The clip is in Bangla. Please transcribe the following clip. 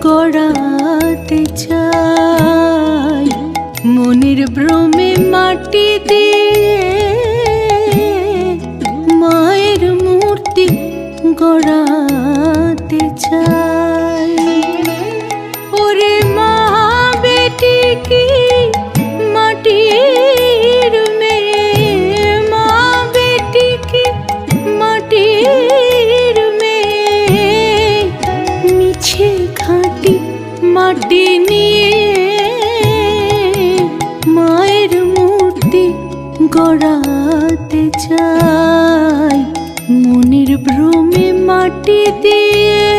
গড়াতে চাই, মনের ভ্রমে মাটি দিয়ে মায়ের মূর্তি গড়াতে চাই। ওরে মা বেটি কি মাটির মেয়ে, মা বেটি কি মাটির মেয়ে, মিছে খাঁটি মাটি নিয়ে মায়ের মূর্তি গড়াতে চাই, মনের ভ্রমে মাটি দিয়ে